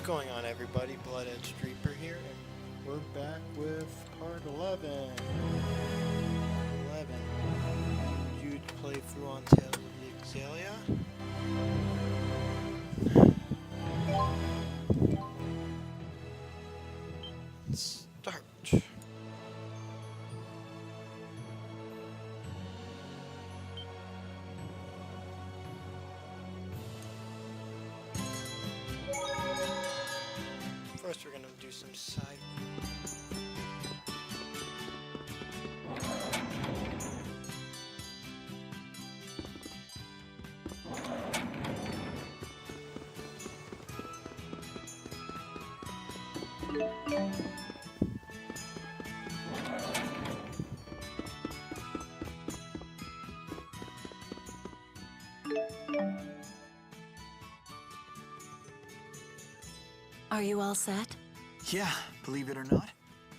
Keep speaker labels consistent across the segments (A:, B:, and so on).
A: going on, everybody? Blood Edge Reaper here, and we're back with part 11. 11. Jude playthrough on Tales of Xillia. Let's start. First, we're gonna do some side.
B: Are you all set?
C: Yeah, believe it or not.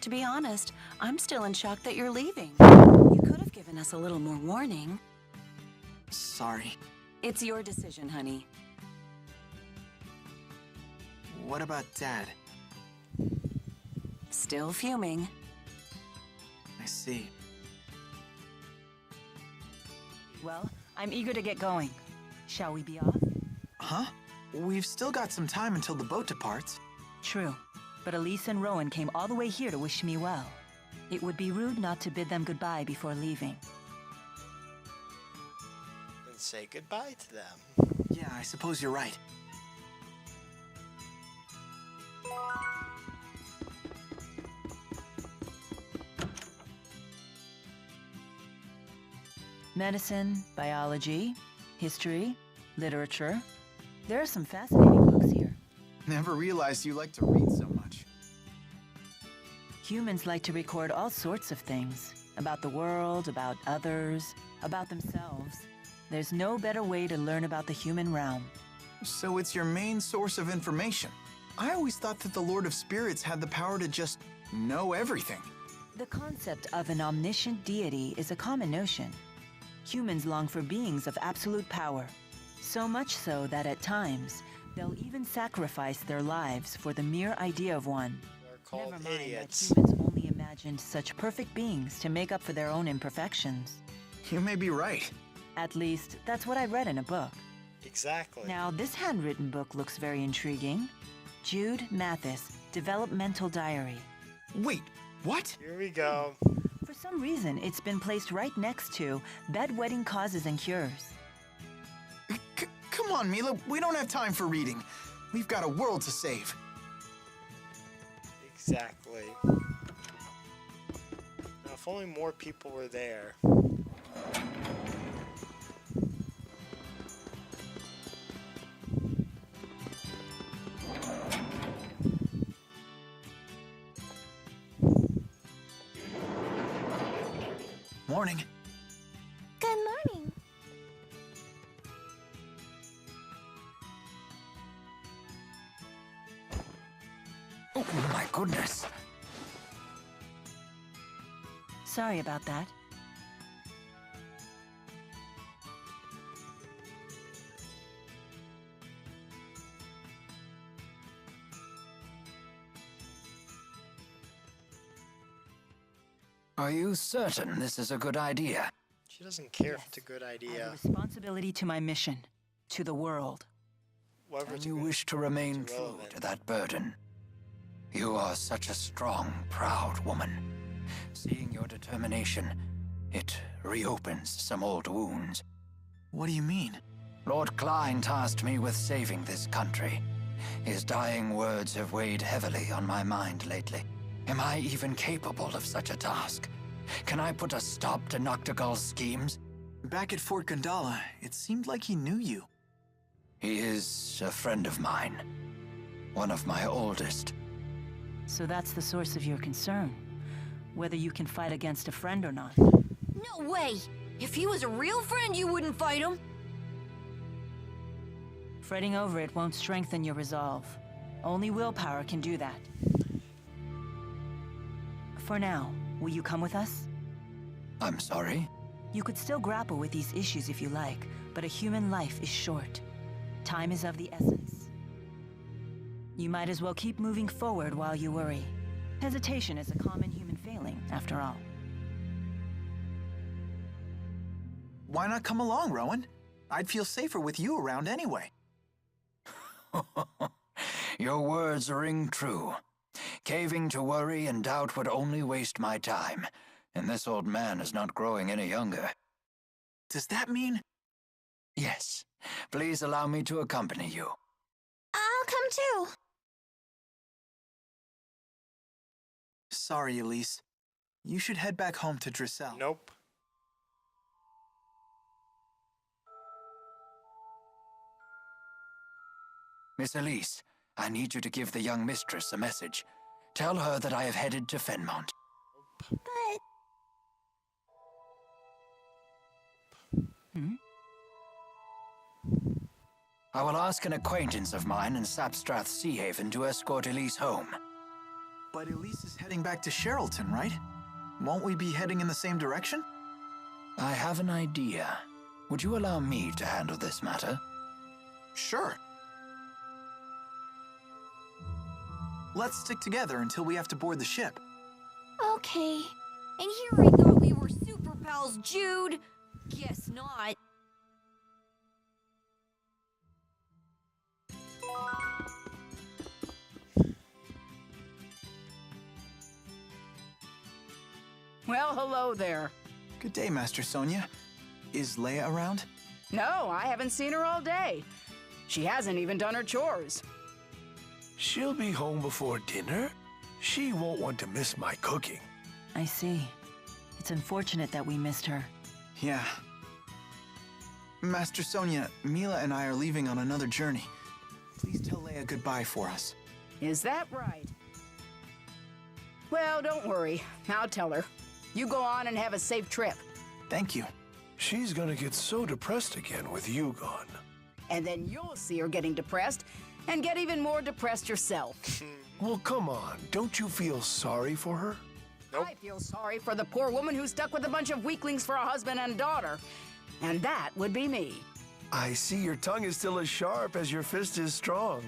B: To be honest, I'm still in shock that you're leaving. You could have given us a little more warning.
C: Sorry.
B: It's your decision, honey.
C: What about Dad?
B: Still fuming.
C: I see.
D: Well, I'm eager to get going. Shall we be off?
C: Huh? We've still got some time until the boat departs.
D: True, but Elise and Rowan came all the way here to wish me well. It would be rude not to bid them goodbye before leaving.
A: Then say goodbye to them.
C: Yeah, I suppose you're right.
D: Medicine, biology, history, literature. There are some fascinating books here.
C: Never realized you like to read so much.
D: Humans like to record all sorts of things. About the world, about others, about themselves. There's no better way to learn about the human realm.
C: So it's your main source of information. I always thought that the Lord of Spirits had the power to just know everything.
D: The concept of an omniscient deity is a common notion. Humans long for beings of absolute power. So much so that at times, they'll even sacrifice their lives for the mere idea of one.
A: They're called
D: Never mind
A: idiots.
D: that humans only imagined such perfect beings to make up for their own imperfections.
C: You may be right.
D: At least, that's what I read in a book.
A: Exactly.
D: Now, this handwritten book looks very intriguing. Jude Mathis, Developmental Diary.
C: Wait, what?
A: Here we go.
D: For some reason, it's been placed right next to Bedwetting Causes and Cures.
C: Come on, Mila, we don't have time for reading. We've got a world to save.
A: Exactly. Now, if only more people were there.
C: Morning.
E: Good morning.
C: Oh, my goodness.
D: Sorry about that.
F: Are you certain this is a good idea?
A: She doesn't care if
D: Yes.
A: it's a good
D: I have
A: idea.
D: a responsibility to my mission, to the world.
A: Whatever
F: And
A: it's
F: you
A: good,
F: wish to remain
A: it's
F: true
A: irrelevant.
F: to that burden. You are such a strong, proud woman. Seeing your determination, it reopens some old wounds.
C: What do you mean?
F: Lord Klein tasked me with saving this country. His dying words have weighed heavily on my mind lately. Am I even capable of such a task? Can I put a stop to Noctigal's schemes?
C: Back at Fort Gandala, it seemed like he knew you.
F: He is a friend of mine. One of my oldest.
D: So that's the source of your concern. Whether you can fight against a friend or not.
E: No way! If he was a real friend, you wouldn't fight him.
D: Fretting over it won't strengthen your resolve. Only willpower can do that. For now, will you come with us?
F: I'm sorry?
D: You could still grapple with these issues if you like, but a human life is short. Time is of the essence. You might as well keep moving forward while you worry. Hesitation is a common human failing, after all.
C: Why not come along, Rowan? I'd feel safer with you around anyway.
F: Your words ring true. Caving to worry and doubt would only waste my time, and this old man is not growing any younger.
C: Does that mean...
F: Yes, please allow me to accompany you.
E: I'll come too.
C: Sorry, Elise. You should head back home to Drissel.
A: Nope.
F: Miss Elise, I need you to give the young mistress a message. Tell her that I have headed to Fenmont.
E: But...
F: I will ask an acquaintance of mine in Sapstrath Sea Haven to escort Elise home.
C: But Elise is heading back to Sherrilton, right? Won't we be heading in the same direction?
F: I have an idea. Would you allow me to handle this matter?
C: Sure. Let's stick together until we have to board the ship.
E: Okay. And here I thought we were super pals, Jude. Guess not.
G: Well, hello there.
C: Good day, Master Sonia. Is Leia around?
G: No, I haven't seen her all day. She hasn't even done her chores.
H: She'll be home before dinner. She won't want to miss my cooking.
D: I see. It's unfortunate that we missed her.
C: Yeah. Master Sonia, Mila and I are leaving on another journey. Please tell Leia goodbye for us.
G: Is that right? Well, don't worry. I'll tell her. You go on and have a safe trip.
C: Thank you.
H: She's gonna get so depressed again with you gone.
G: And then you'll see her getting depressed and get even more depressed yourself.
H: Well, come on. Don't you feel sorry for her?
A: Nope.
G: I feel sorry for the poor woman who's stuck with a bunch of weaklings for a husband and daughter. And that would be me.
H: I see your tongue is still as sharp as your fist is strong.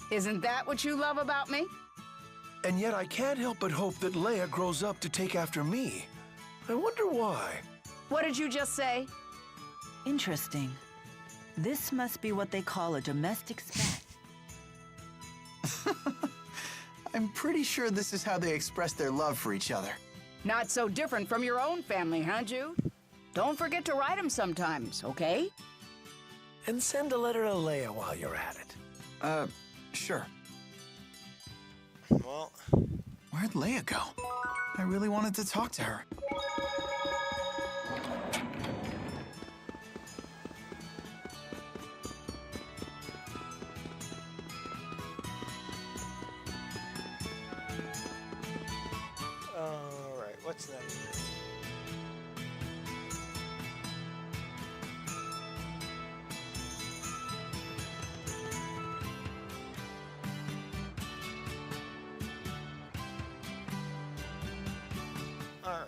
G: Isn't that what you love about me?
H: And yet I can't help but hope that Leia grows up to take after me. I wonder why.
G: What did you just say?
D: Interesting. This must be what they call a domestic spat.
C: I'm pretty sure this is how they express their love for each other.
G: Not so different from your own family, huh, Jude? Don't forget to write them sometimes, okay?
H: And send a letter to Leia while you're at it.
C: Sure.
A: Well,
C: Where'd Leia go? I really wanted to talk to her.
A: alright, what's that? Alright.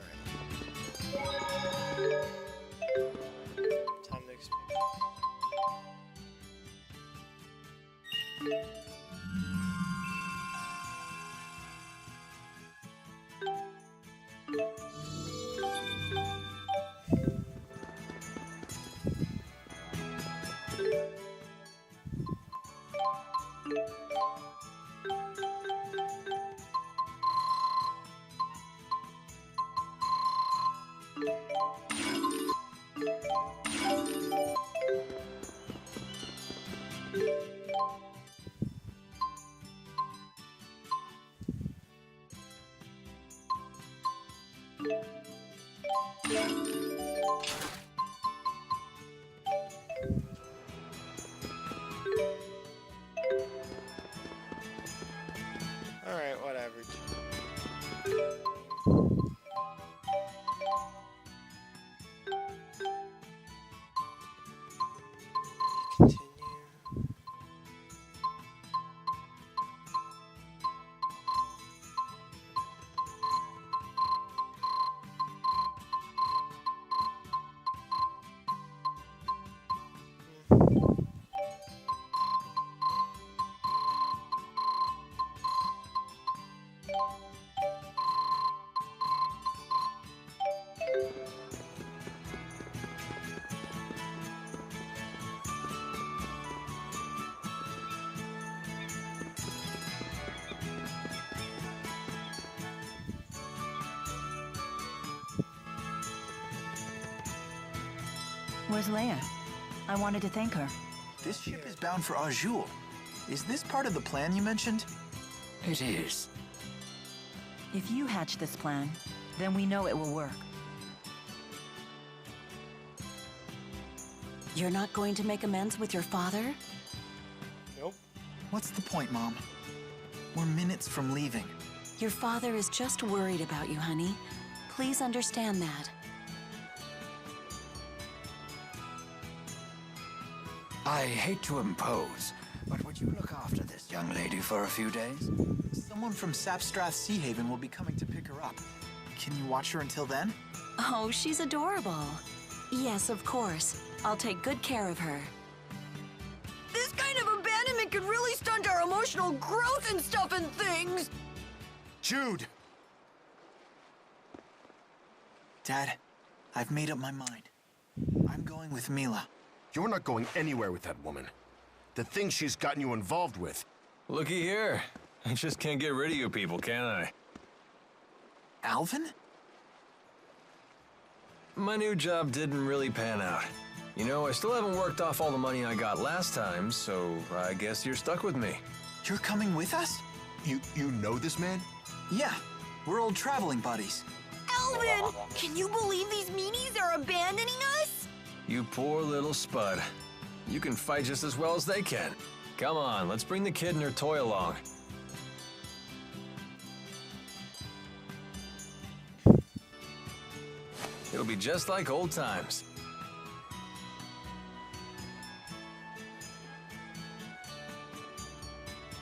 A: Time to expand. Alright, whatever. Continue.
D: Where's Leia? I wanted to thank her.
C: This ship is bound for Azul. Is this part of the plan you mentioned?
F: It is.
D: If you hatch this plan, then we know it will work.
B: You're not going to make amends with your father?
A: Nope.
C: What's the point, Mom? We're minutes from leaving.
B: Your father is just worried about you, honey. Please understand that.
F: I hate to impose, but would you look after this young lady for a few days?
C: Someone from Sapstrath Sea Haven will be coming to pick her up. Can you watch her until then?
B: Oh, she's adorable. Yes, of course. I'll take good care of her.
E: This kind of abandonment could really stunt our emotional growth and stuff and things.
H: Jude!
C: Dad, I've made up my mind. I'm going with Mila.
H: You're not going anywhere with that woman. The things she's gotten you involved with.
I: Looky here. I just can't get rid of you people, can I?
C: Alvin?
I: My new job didn't really pan out. You know, I still haven't worked off all the money I got last time, so I guess you're stuck with me.
C: You're coming with us?
H: You know this man?
C: Yeah, we're old traveling buddies.
E: Alvin, can you believe these meanies are abandoning us?
I: You poor little spud. You can fight just as well as they can. Come on, let's bring the kid and her toy along. It'll be just like old times.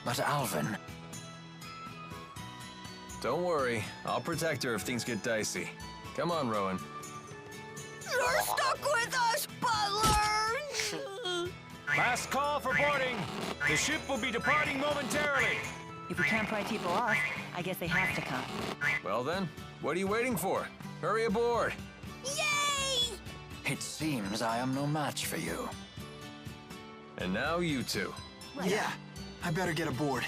F: But Alvin,
I: Don't worry, I'll protect her if things get dicey. Come on, Rowan.
E: You're stuck with us, Butler!
J: Last call for boarding. The ship will be departing momentarily.
D: If we can't pry people off, I guess they have to come.
I: Well then, what are you waiting for? Hurry aboard.
E: Yay!
F: it seems I am no match for you.
I: And now you two.
C: Yeah, I better get aboard.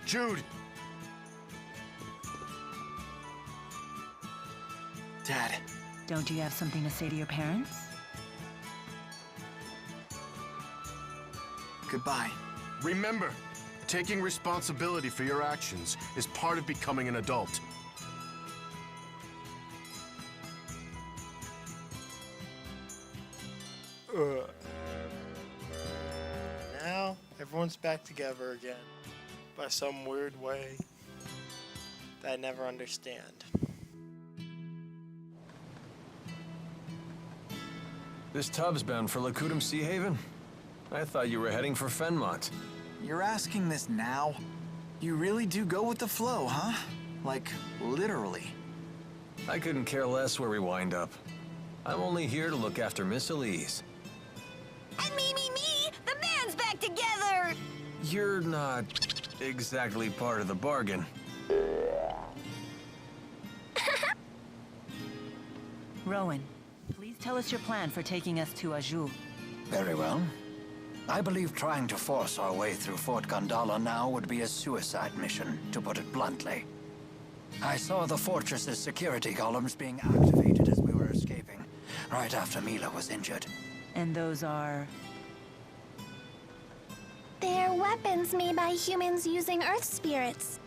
H: Jude!
C: Dad,
D: Don't you have something to say to your parents?
C: goodbye.
H: Remember, taking responsibility for your actions is part of becoming an adult.
A: Now, everyone's back together again. By some weird way that I never understand.
I: This tub's bound for Lacutum Sea Haven? I thought you were heading for Fenmont.
C: You're asking this now? You really do go with the flow, huh? Like, literally.
I: I couldn't care less where we wind up. I'm only here to look after Miss Elise.
E: And me! The band's back together!
I: You're not exactly part of the bargain.
D: Rowan, please tell us your plan for taking us to Azul.
F: Very well. I believe trying to force our way through Fort Gondala now would be a suicide mission, to put it bluntly. I saw the fortress's security columns being activated as we were escaping, right after Mila was injured.
D: And those are...
K: They're weapons made by humans using Earth spirits.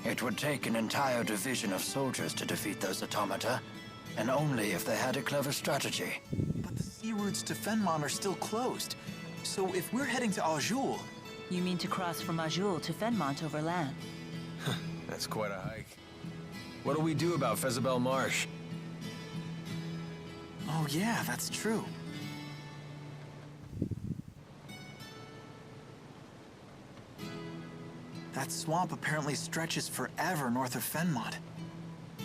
F: It would take an entire division of soldiers to defeat those automata, and only if they had a clever strategy.
C: But the sea routes to Fenmont are still closed. So if we're heading to Azul...
D: You mean to cross from Azul to Fenmont over land?
I: That's quite a hike. What'll we do about Fezabel Marsh?
C: Oh yeah, that's true. That swamp apparently stretches forever north of Fenmont.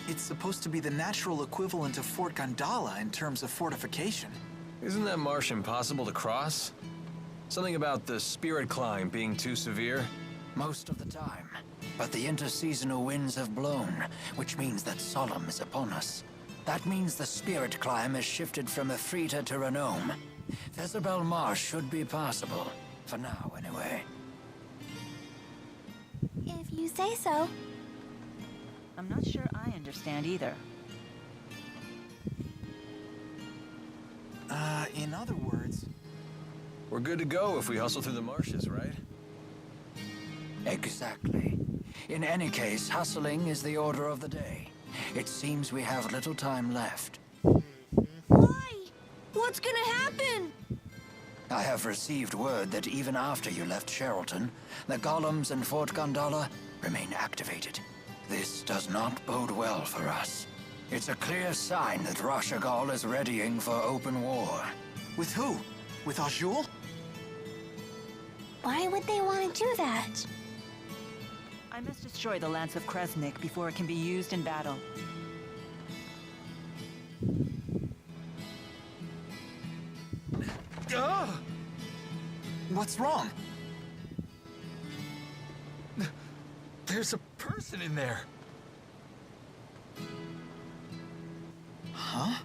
C: It's supposed to be the natural equivalent of Fort Gondala in terms of fortification.
I: Isn't that marsh impossible to cross? Something about the spirit climb being too severe?
F: Most of the time. But the interseasonal winds have blown, which means that Solemn is upon us. That means the spirit climb has shifted from Efrita to Renome. Thezabel Marsh should be passable. For now, anyway.
K: If you say so.
D: I'm not sure I understand either.
C: In other words...
I: We're good to go if we hustle through the marshes, right?
F: Exactly. In any case, hustling is the order of the day. It seems we have little time left.
E: Why? What's gonna happen?
F: I have received word that even after you left Sherrilton, the golems in Fort Gondola remain activated. This does not bode well for us. It's a clear sign that Rashagal is readying for open war.
C: With who? With Azul?
K: Why would they want to do that?
D: I must destroy the Lance of Kresnik before it can be used in battle.
C: What's wrong?
L: There's a person in there.
C: Huh?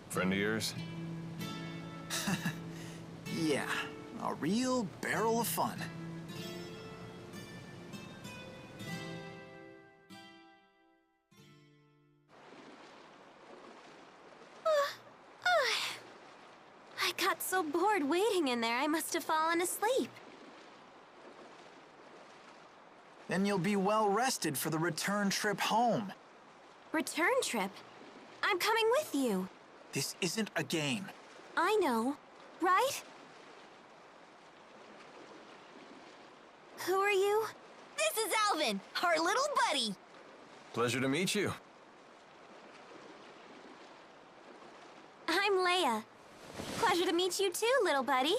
I: Friend of yours?
C: Yeah, a real barrel of fun.
E: I got so bored waiting in there, I must have fallen asleep.
C: Then you'll be well rested for the return trip home.
E: Return trip? I'm coming with you.
C: This isn't a game.
E: I know, right? Who are you? This is Alvin, our little buddy.
I: Pleasure to meet you.
E: I'm Leia. Pleasure to meet you too, little buddy.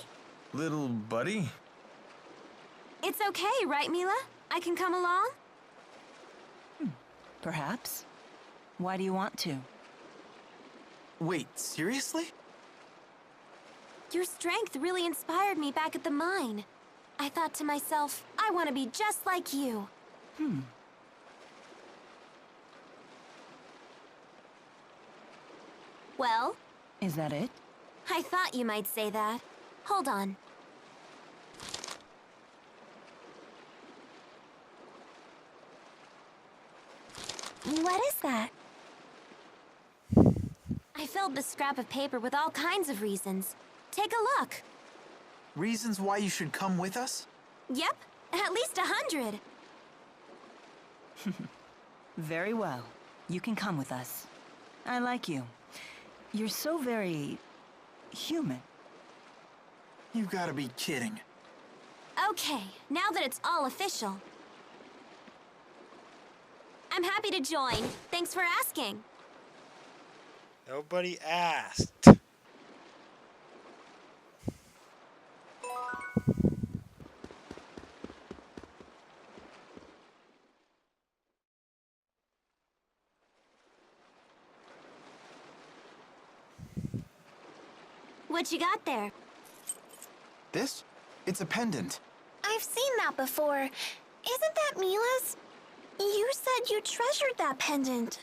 I: Little buddy?
E: It's okay, right, Mila? I can come along?
D: Perhaps. Why do you want to?
C: Wait, seriously?
E: Your strength really inspired me back at the mine. I thought to myself, I want to be just like you. Well?
D: Is that it?
E: I thought you might say that. Hold on.
K: What is that?
E: I filled the scrap of paper with all kinds of reasons. Take a look.
C: Reasons why you should come with us?
E: Yep, at least 100.
D: Very well. You can come with us. I like you. You're so very... human.
C: You've got to be kidding.
E: Okay, now that it's all official. I'm happy to join. Thanks for asking.
A: Nobody asked.
E: What you got there?
C: This? It's a pendant.
K: I've seen that before. Isn't that Mila's? You said you treasured that pendant.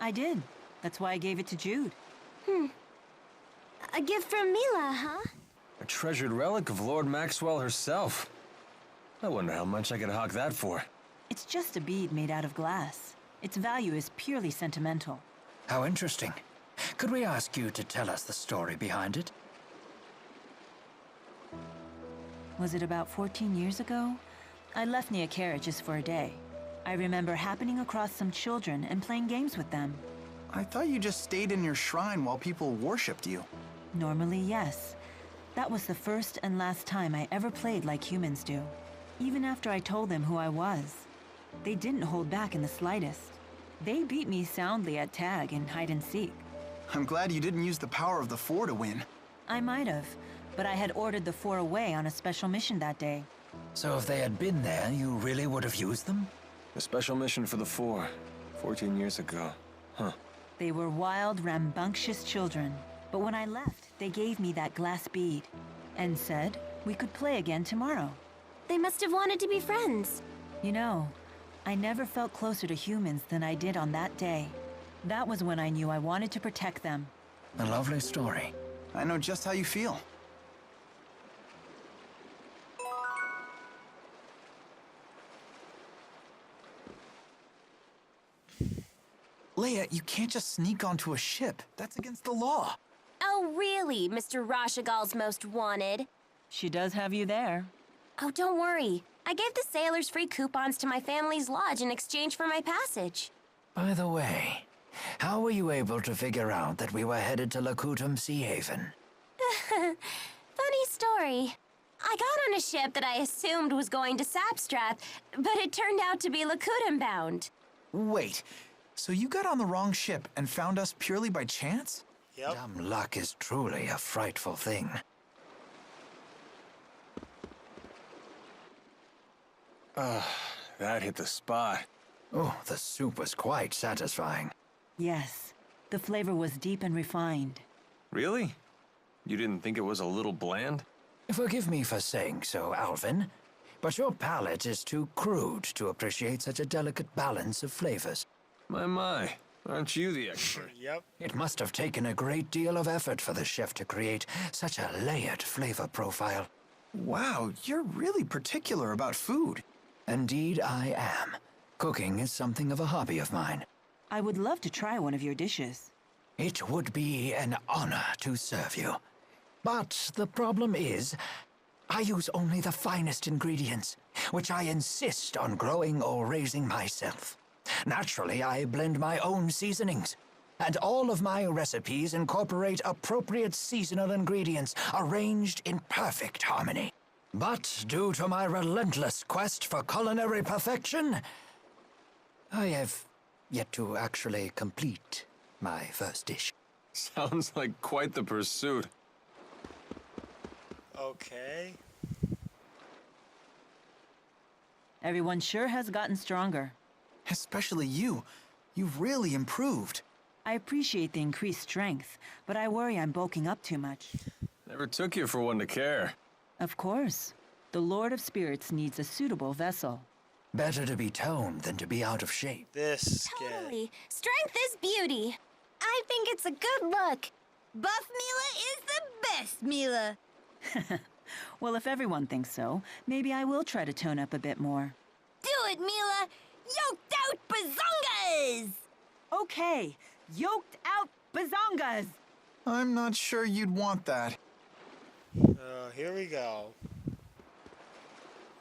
D: I did. That's why I gave it to Jude.
E: A gift from Mila, huh?
I: A treasured relic of Lord Maxwell herself. I wonder how much I could hawk that for.
D: It's just a bead made out of glass. Its value is purely sentimental.
F: How interesting. Could we ask you to tell us the story behind it?
D: Was it about 14 years ago? I left Nia Carriages for a day. I remember happening across some children and playing games with them.
C: I thought you just stayed in your shrine while people worshipped you.
D: Normally, yes. That was the first and last time I ever played like humans do. Even after I told them who I was. They didn't hold back in the slightest. They beat me soundly at tag and hide and seek.
C: I'm glad you didn't use the power of the Four to win.
D: I might have, but I had ordered the Four away on a special mission that day.
F: So if they had been there, you really would have used them?
I: A special mission for the Four, 14 years ago. Huh.
D: They were wild, rambunctious children. But when I left, they gave me that glass bead and said we could play again tomorrow.
E: They must have wanted to be friends.
D: You know, I never felt closer to humans than I did on that day. That was when I knew I wanted to protect them.
F: A lovely story.
C: I know just how you feel. Leia, you can't just sneak onto a ship. That's against the law.
E: Oh, really, Mr. Rashagal's most wanted?
D: She does have you there.
E: Oh, don't worry. I gave the sailors free coupons to my family's lodge in exchange for my passage.
F: By the way, how were you able to figure out that we were headed to Lakutum Sea Haven?
E: Funny story. I got on a ship that I assumed was going to Sapstrath, but it turned out to be Lakutum bound.
C: Wait, so you got on the wrong ship and found us purely by chance?
A: Yep.
F: Dumb luck is truly a frightful thing.
I: That hit the spot.
F: Oh, the soup was quite satisfying.
D: Yes, the flavor was deep and refined.
I: Really? You didn't think it was a little bland?
F: Forgive me for saying so, Alvin, but your palate is too crude to appreciate such a delicate balance of flavors.
I: My, aren't you the expert?
A: Yep.
F: It must have taken a great deal of effort for the chef to create such a layered flavor profile.
C: Wow, you're really particular about food.
F: Indeed, I am. Cooking is something of a hobby of mine.
D: I would love to try one of your dishes.
F: It would be an honor to serve you. But the problem is, I use only the finest ingredients, which I insist on growing or raising myself. Naturally, I blend my own seasonings, and all of my recipes incorporate appropriate seasonal ingredients arranged in perfect harmony. But due to my relentless quest for culinary perfection, I have yet to actually complete my first dish.
I: Sounds like quite the pursuit.
A: Okay.
D: Everyone sure has gotten stronger.
C: Especially you. You've really improved.
D: I appreciate the increased strength, but I worry I'm bulking up too much.
I: Never took you for one to care.
D: Of course. The Lord of Spirits needs a suitable vessel.
F: Better to be toned than to be out of shape.
A: This kid.
E: Totally. Strength is beauty.
K: I think it's a good look. Buff Mila is the best Mila.
D: Well, if everyone thinks so, maybe I will try to tone up a bit more.
K: Do it, Mila! Yoked out bazongas!
D: Okay, yoked out bazongas!
C: I'm not sure you'd want that.
A: Here we go.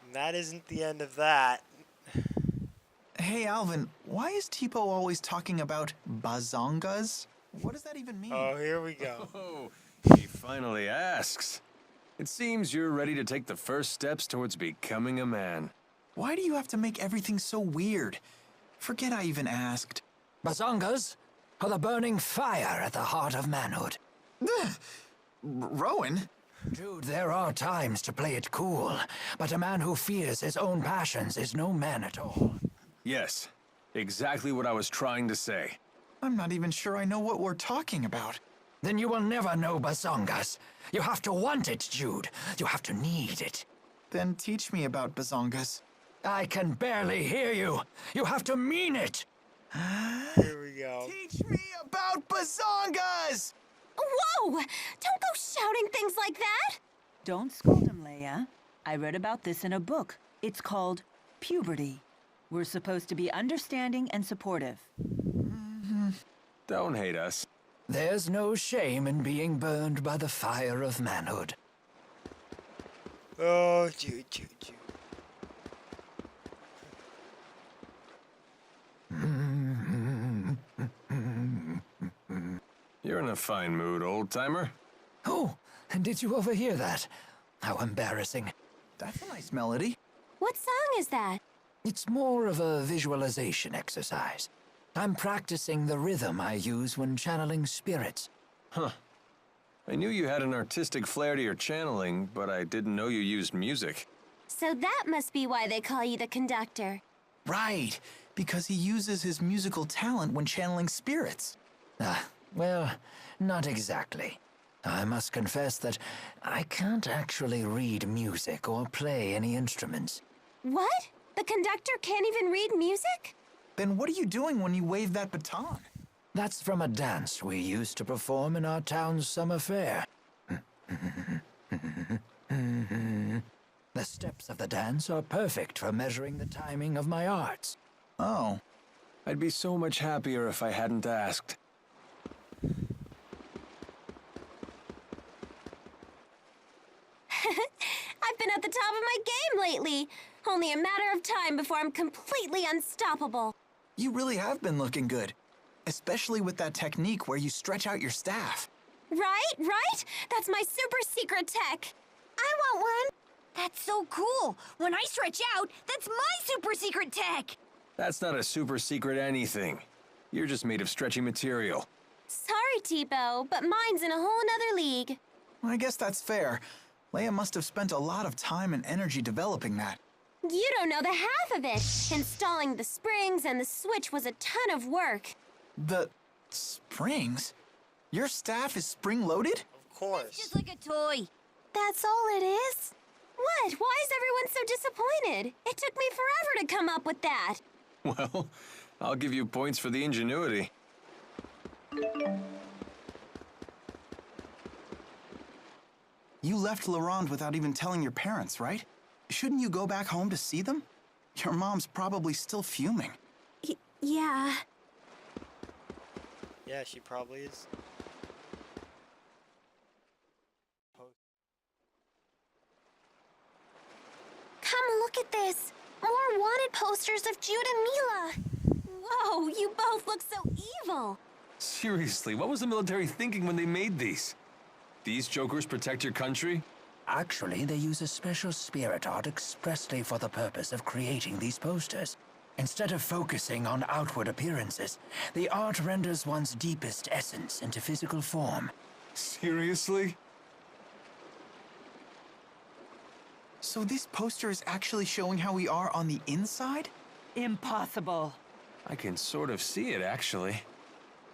A: And that isn't the end of that.
C: Hey, Alvin, why is Tipo always talking about bazongas? What does that even mean?
A: Oh, here we go.
I: Oh, he finally asks. It seems you're ready to take the first steps towards becoming a man.
C: Why do you have to make everything so weird? Forget I even asked.
F: Bazongas are the burning fire at the heart of manhood.
C: Rowan?
F: Jude, there are times to play it cool, but a man who fears his own passions is no man at all.
I: Yes, exactly what I was trying to say.
C: I'm not even sure I know what we're talking about.
F: Then you will never know bazongas. You have to want it, Jude. You have to need it.
C: Then teach me about bazongas.
F: I can barely hear you. You have to mean it.
A: Here we go.
C: Teach me about bazongas!
E: Whoa! Don't go shouting things like that!
D: Don't scold him, Leia. I read about this in a book. It's called Puberty. We're supposed to be understanding and supportive.
I: Don't hate us.
F: There's no shame in being burned by the fire of manhood.
A: Oh, Jude, Jude, Jude.
I: You're in a fine mood, old-timer.
F: Oh, and did you overhear that? How embarrassing.
C: That's a nice melody.
E: What song is that?
F: It's more of a visualization exercise. I'm practicing the rhythm I use when channeling spirits.
I: Huh. I knew you had an artistic flair to your channeling, but I didn't know you used music.
E: So that must be why they call you the conductor.
C: Right, because he uses his musical talent when channeling spirits.
F: Well, not exactly. I must confess that I can't actually read music or play any instruments.
E: What? The conductor can't even read music?
C: Then what are you doing when you wave that baton?
F: That's from a dance we used to perform in our town's summer fair. The steps of the dance are perfect for measuring the timing of my arts.
C: Oh.
I: I'd be so much happier if I hadn't asked.
E: I've been at the top of my game lately. Only a matter of time before I'm completely unstoppable.
C: You really have been looking good. Especially with that technique where you stretch out your staff.
E: Right? That's my super secret tech.
K: I want one.
M: That's so cool. When I stretch out, that's my super secret tech.
I: That's not a super secret anything. You're just made of stretchy material.
E: Sorry, Tipo, but mine's in a whole nother league.
C: I guess that's fair. Leia must have spent a lot of time and energy developing that.
E: You don't know the half of it. Installing the springs and the switch was a ton of work.
C: The springs? Your staff is spring-loaded?
A: Of course.
M: It's just like a toy.
K: That's all it is?
E: What? Why is everyone so disappointed? It took me forever to come up with that.
I: Well, I'll give you points for the ingenuity.
C: You left La Ronde without even telling your parents, right? Shouldn't you go back home to see them? Your mom's probably still fuming.
E: Yeah.
A: Yeah, she probably is.
K: Come look at this. More wanted posters of Jude and Mila.
E: Whoa, you both look so evil.
I: Seriously, what was the military thinking when they made these? These jokers protect your country?
F: Actually, they use a special spirit art expressly for the purpose of creating these posters. Instead of focusing on outward appearances, the art renders one's deepest essence into physical form.
I: Seriously?
C: So this poster is actually showing how we are on the inside?
D: Impossible.
I: I can sort of see it, actually.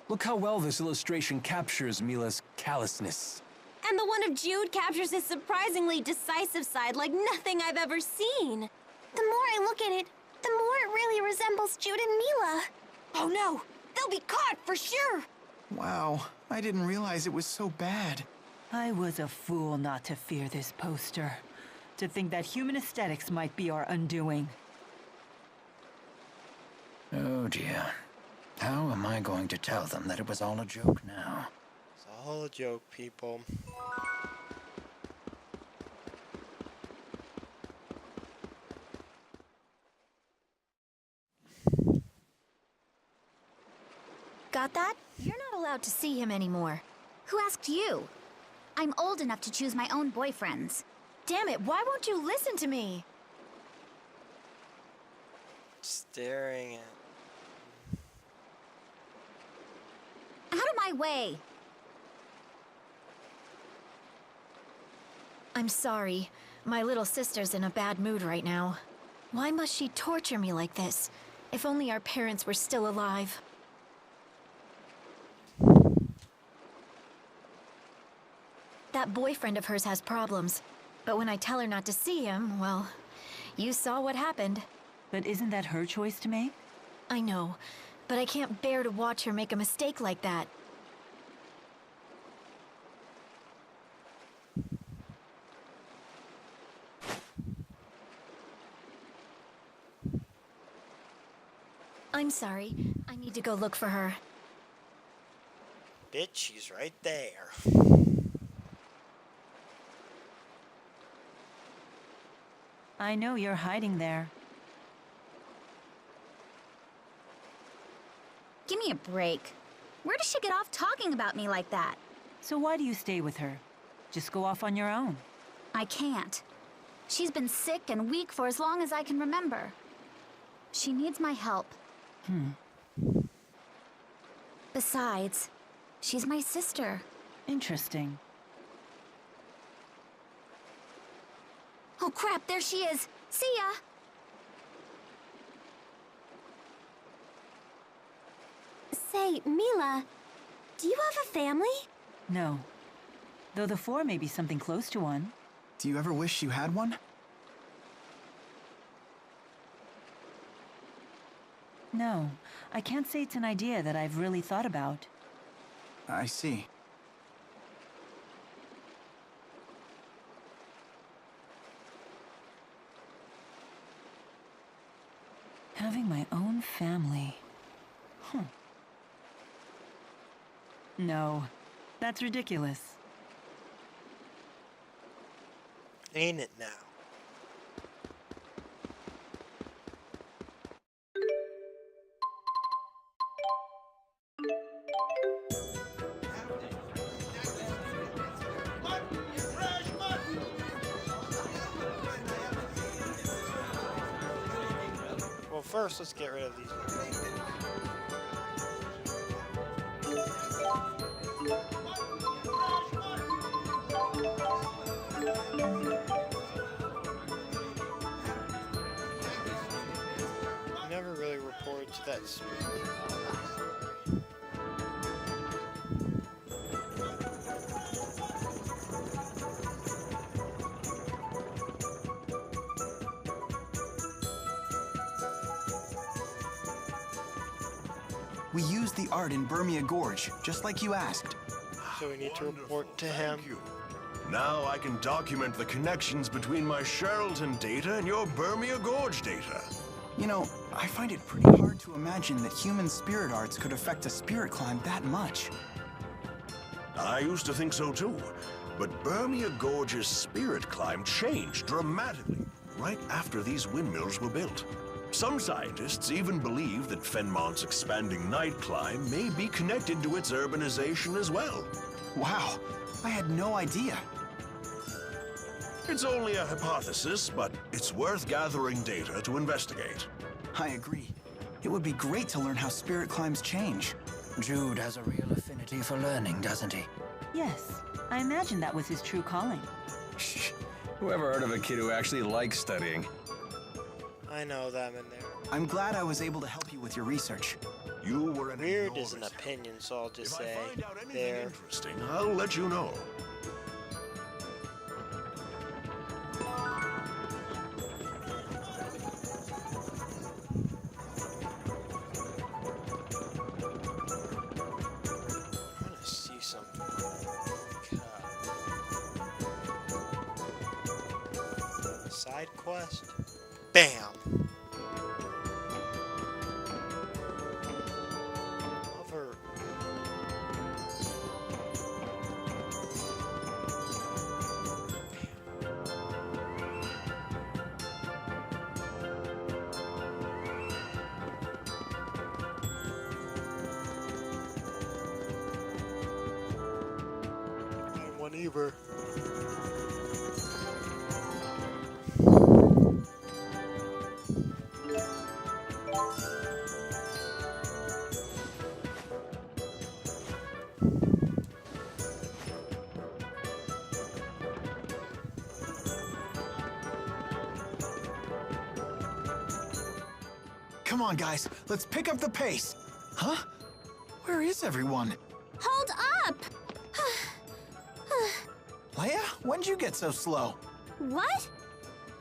I: Look how well this illustration captures Mila's callousness.
E: And the one of Jude captures his surprisingly decisive side like nothing I've ever seen.
K: The more I look at it, the more it really resembles Jude and Mila.
M: Oh no, they'll be caught for sure.
C: Wow, I didn't realize it was so bad.
D: I was a fool not to fear this poster. To think that human aesthetics might be our undoing.
F: Oh dear. How am I going to tell them that it was all a joke now?
A: It's all a joke, people.
K: Got that?
M: You're not allowed to see him anymore. Who asked you? I'm old enough to choose my own boyfriends. Damn it, why won't you listen to me?
A: Staring at...
M: Out of my way!
K: I'm sorry. My little sister's in a bad mood right now. Why must she torture me like this? If only our parents were still alive. That boyfriend of hers has problems. But when I tell her not to see him, well, you saw what happened.
D: But isn't that her choice to make?
K: I know, but I can't bear to watch her make a mistake like that. I'm sorry. I need to go look for her.
A: Bitch, she's right there.
D: I know you're hiding there.
M: Give me a break. Where does she get off talking about me like that?
D: So why do you stay with her? Just go off on your own.
M: I can't. She's been sick and weak for as long as I can remember. She needs my help. Besides, she's my sister.
D: Interesting.
M: Oh crap, there she is. See ya!
E: Say, Mila, do you have a family?
D: No. though the 4 may be something close to 1.
C: Do you ever wish you had one?
D: No, I can't say it's an idea that I've really thought about.
C: I see.
D: Having my own family. No, that's ridiculous.
A: Ain't it now? Well, first, let's get rid of these. Never really reported to that spirit.
C: We used the art in Burmia Gorge, just like you asked.
A: So we need to report to him.
H: Thank you. Now I can document the connections between my Sherrilton data and your Burmia Gorge data.
C: You know, I find it pretty hard to imagine that human spirit arts could affect a spirit climb that much.
H: I used to think so too, but Burmia Gorge's spirit climb changed dramatically right after these windmills were built. Some scientists even believe that Fenmont's expanding night climb may be connected to its urbanization as well.
C: Wow, I had no idea.
H: It's only a hypothesis, but it's worth gathering data to investigate.
C: I agree. It would be great to learn how spirit climbs change.
F: Jude has a real affinity for learning, doesn't he?
D: Yes, I imagine that was his true calling.
I: Shh. Whoever heard of a kid who actually likes studying?
A: I know them in there.
C: I'm glad I was able to help you with your research.
H: You were an
A: Weird is an opinion, so I'll just say
H: If I find out anything
A: there.
H: interesting, I'll let you know.
A: I want to see something. Side quest. Bam. Over. One either.
C: Come on, guys, let's pick up the pace. Huh? Where is everyone?
M: Hold up!
C: Leia, when'd you get so slow?
E: What?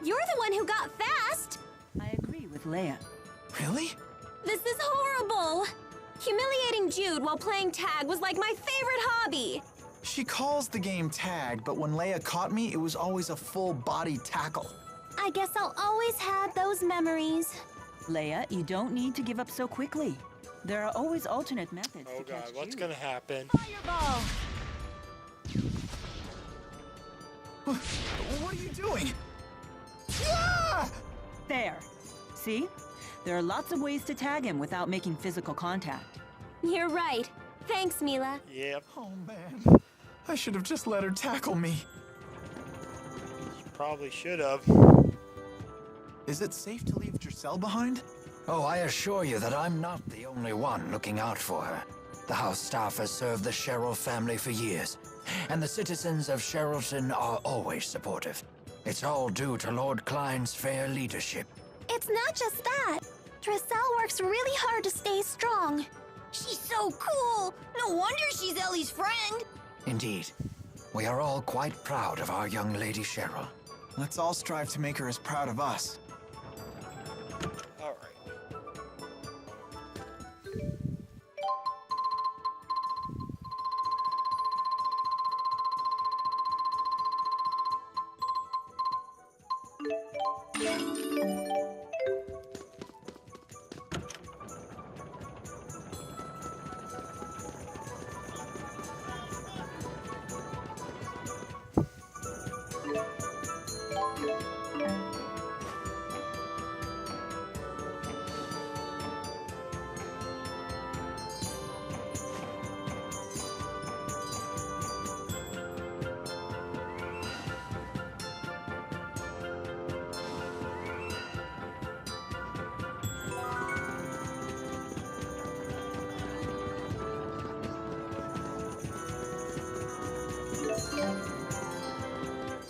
E: You're the one who got fast!
D: I agree with Leia.
C: Really?
E: This is horrible! Humiliating Jude while playing tag was like my favorite hobby!
C: She calls the game tag, but when Leia caught me, it was always a full-body tackle.
E: I guess I'll always have those memories.
D: Leia, you don't need to give up so quickly. There are always alternate methods
A: Oh
D: to catch
A: god, what's
D: Jude.
A: gonna happen?
M: Fireball!
C: What are you doing? Ah!
D: There. See? There are lots of ways to tag him without making physical contact.
E: You're right. Thanks, Mila.
A: Yep.
C: Oh man, I should have just let her tackle me.
A: Probably should have.
C: Is it safe to leave Giselle behind?
F: Oh, I assure you that I'm not the only one looking out for her. The house staff has served the Sherrill family for years, and the citizens of Sherrilton are always supportive. It's all due to Lord Klein's fair leadership.
E: It's not just that. Giselle works really hard to stay strong. She's so cool. No wonder she's Ellie's friend.
F: Indeed. We are all quite proud of our young Lady Cheryl.
C: Let's all strive to make her as proud of us.
A: All right.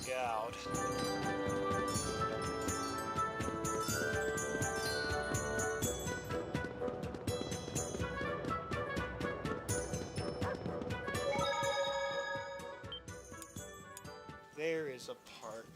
A: God. There is a part